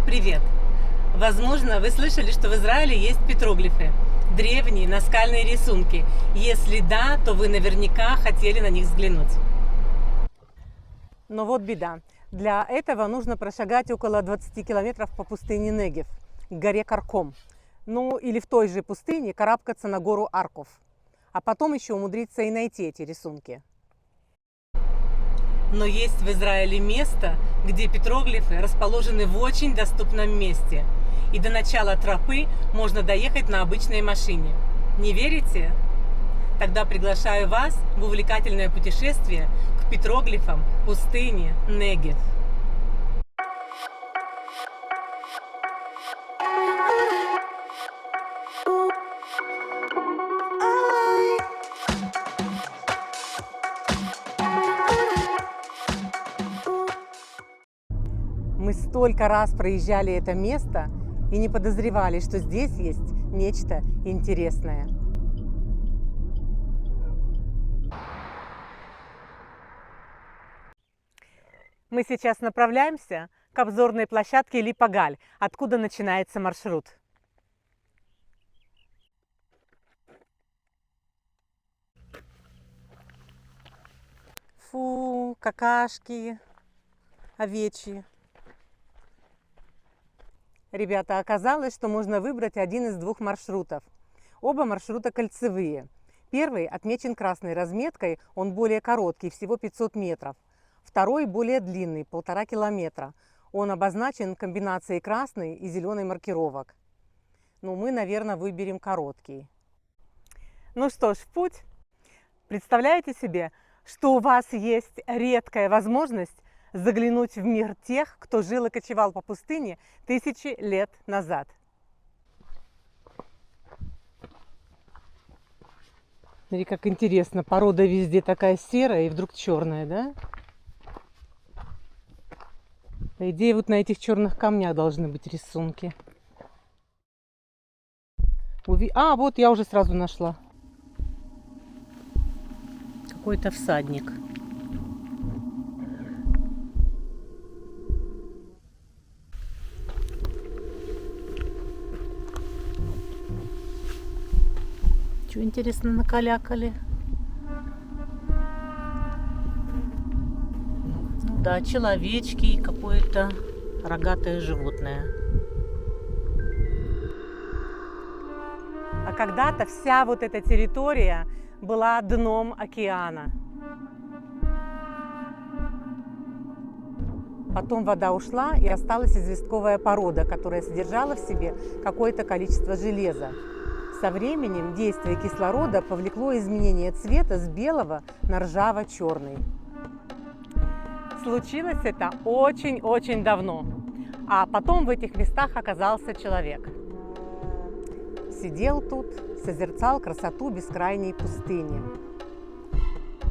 Привет! Возможно, вы слышали, что в Израиле есть петроглифы, древние наскальные рисунки. Если да, то вы наверняка хотели на них взглянуть. Но вот беда. Для этого нужно прошагать около 20 километров по пустыне Негев, к горе Карком. Ну или в той же пустыне карабкаться на гору Арков. А потом еще умудриться и найти эти рисунки. Но есть в Израиле место, где петроглифы расположены в очень доступном месте. И до начала тропы можно доехать на обычной машине. Не верите? Тогда приглашаю вас в увлекательное путешествие к петроглифам пустыни Негев. Мы столько раз проезжали это место и не подозревали, что здесь есть нечто интересное. Мы сейчас направляемся к обзорной площадке Липагаль, откуда начинается маршрут. Фу, какашки овечьи. Ребята, оказалось, что можно выбрать один из двух маршрутов. Оба маршрута кольцевые. Первый отмечен красной разметкой, он более короткий, всего 500 метров. Второй более длинный, 1,5 километра. Он обозначен комбинацией красной и зеленой маркировок. Но мы, наверное, выберем короткий. Ну что ж, в путь. Представляете себе, что у вас есть редкая возможность заглянуть в мир тех, кто жил и кочевал по пустыне тысячи лет назад. Смотри, как интересно, порода везде такая серая и вдруг черная, да? По идее, вот на этих черных камнях должны быть рисунки. А, вот я уже сразу нашла. Какой-то всадник. Что интересно накалякали? Ну да, человечки и какое-то рогатое животное. А когда-то вся вот эта территория была дном океана. Потом вода ушла, и осталась известковая порода, которая содержала в себе какое-то количество железа. Со временем действие кислорода повлекло изменение цвета с белого на ржаво-черный. Случилось это очень-очень давно, а потом в этих местах оказался человек. Сидел тут, созерцал красоту бескрайней пустыни.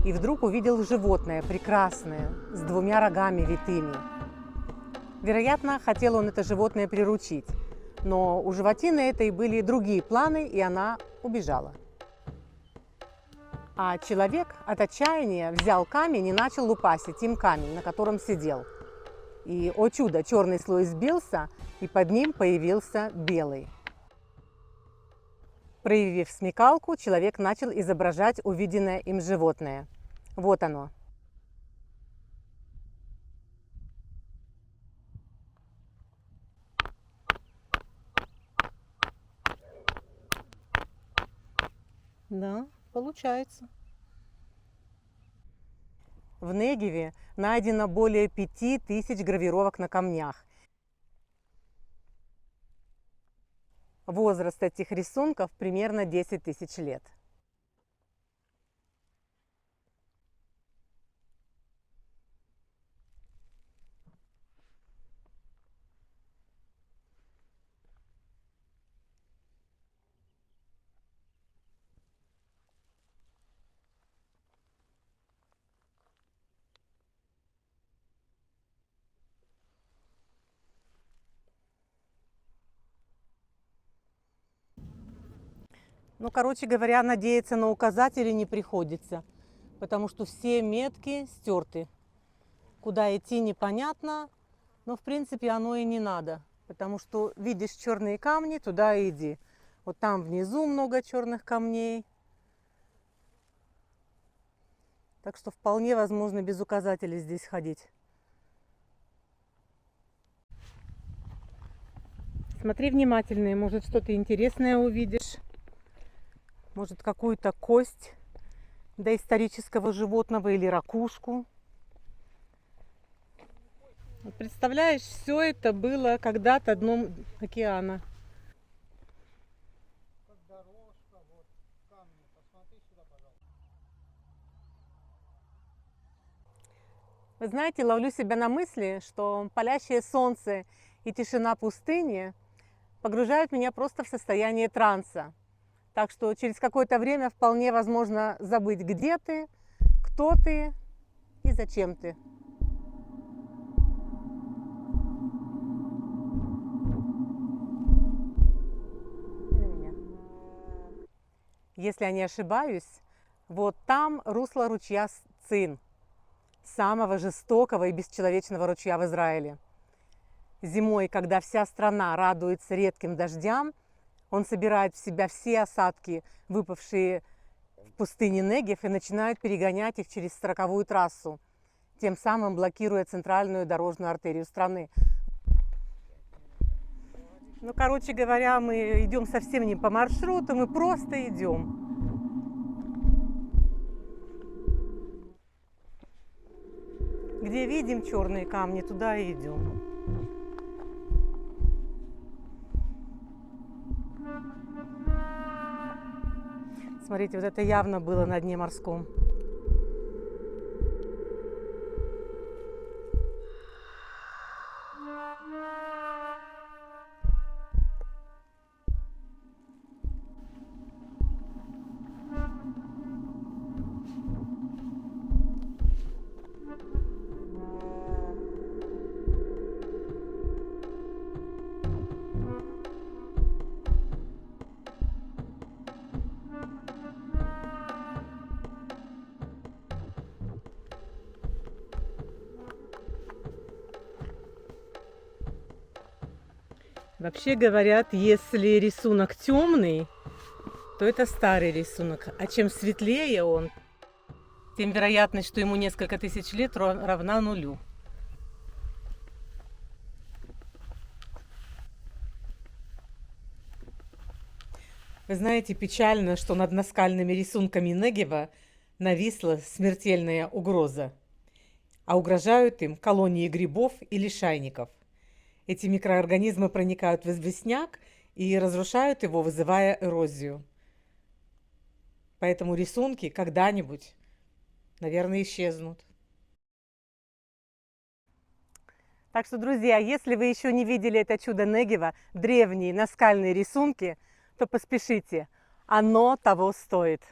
И вдруг увидел животное прекрасное, с 2 рогами витыми. Вероятно, хотел он это животное приручить. Но у животины этой были другие планы, и она убежала. А человек от отчаяния взял камень и начал лупасить им камень, на котором сидел. И, о чудо, черный слой сбился, и под ним появился белый. Проявив смекалку, человек начал изображать увиденное им животное. Вот оно. Да, получается. В Негеве найдено более 5000 гравировок на камнях. Возраст этих рисунков примерно 10 тысяч лет. Ну, короче говоря, надеяться на указатели не приходится, потому что все метки стерты. Куда идти непонятно, но в принципе оно и не надо. Потому что видишь черные камни, туда и иди. Вот там внизу много черных камней. Так что вполне возможно без указателей здесь ходить. Смотри внимательно, может что-то интересное увидишь. Может какую-то кость доисторического животного или ракушку. Представляешь, все это было когда-то дном океана. Как дорожка, вот камни. Посмотри сюда, пожалуйста. Вы знаете, ловлю себя на мысли, что палящее солнце и тишина пустыни погружают меня просто в состояние транса. Так что через какое-то время вполне возможно забыть, где ты, кто ты и зачем ты. Если я не ошибаюсь, вот там русло ручья Цин, самого жестокого и бесчеловечного ручья в Израиле. Зимой, когда вся страна радуется редким дождям, он собирает в себя все осадки, выпавшие в пустыне Негев, и начинает перегонять их через 40-ю трассу, тем самым блокируя центральную дорожную артерию страны. Ну, короче говоря, мы идем совсем не по маршруту, мы просто идем. Где видим черные камни, туда и идем. Смотрите, вот это явно было на дне морском. Вообще говорят, если рисунок темный, то это старый рисунок, а чем светлее он, тем вероятность, что ему несколько тысяч лет, равна нулю. Вы знаете, печально, что над наскальными рисунками Негева нависла смертельная угроза, а угрожают им колонии грибов и лишайников. Эти микроорганизмы проникают в известняк и разрушают его, вызывая эрозию. Поэтому рисунки когда-нибудь, наверное, исчезнут. Так что, друзья, если вы еще не видели это чудо Негева, древние наскальные рисунки, то поспешите, оно того стоит.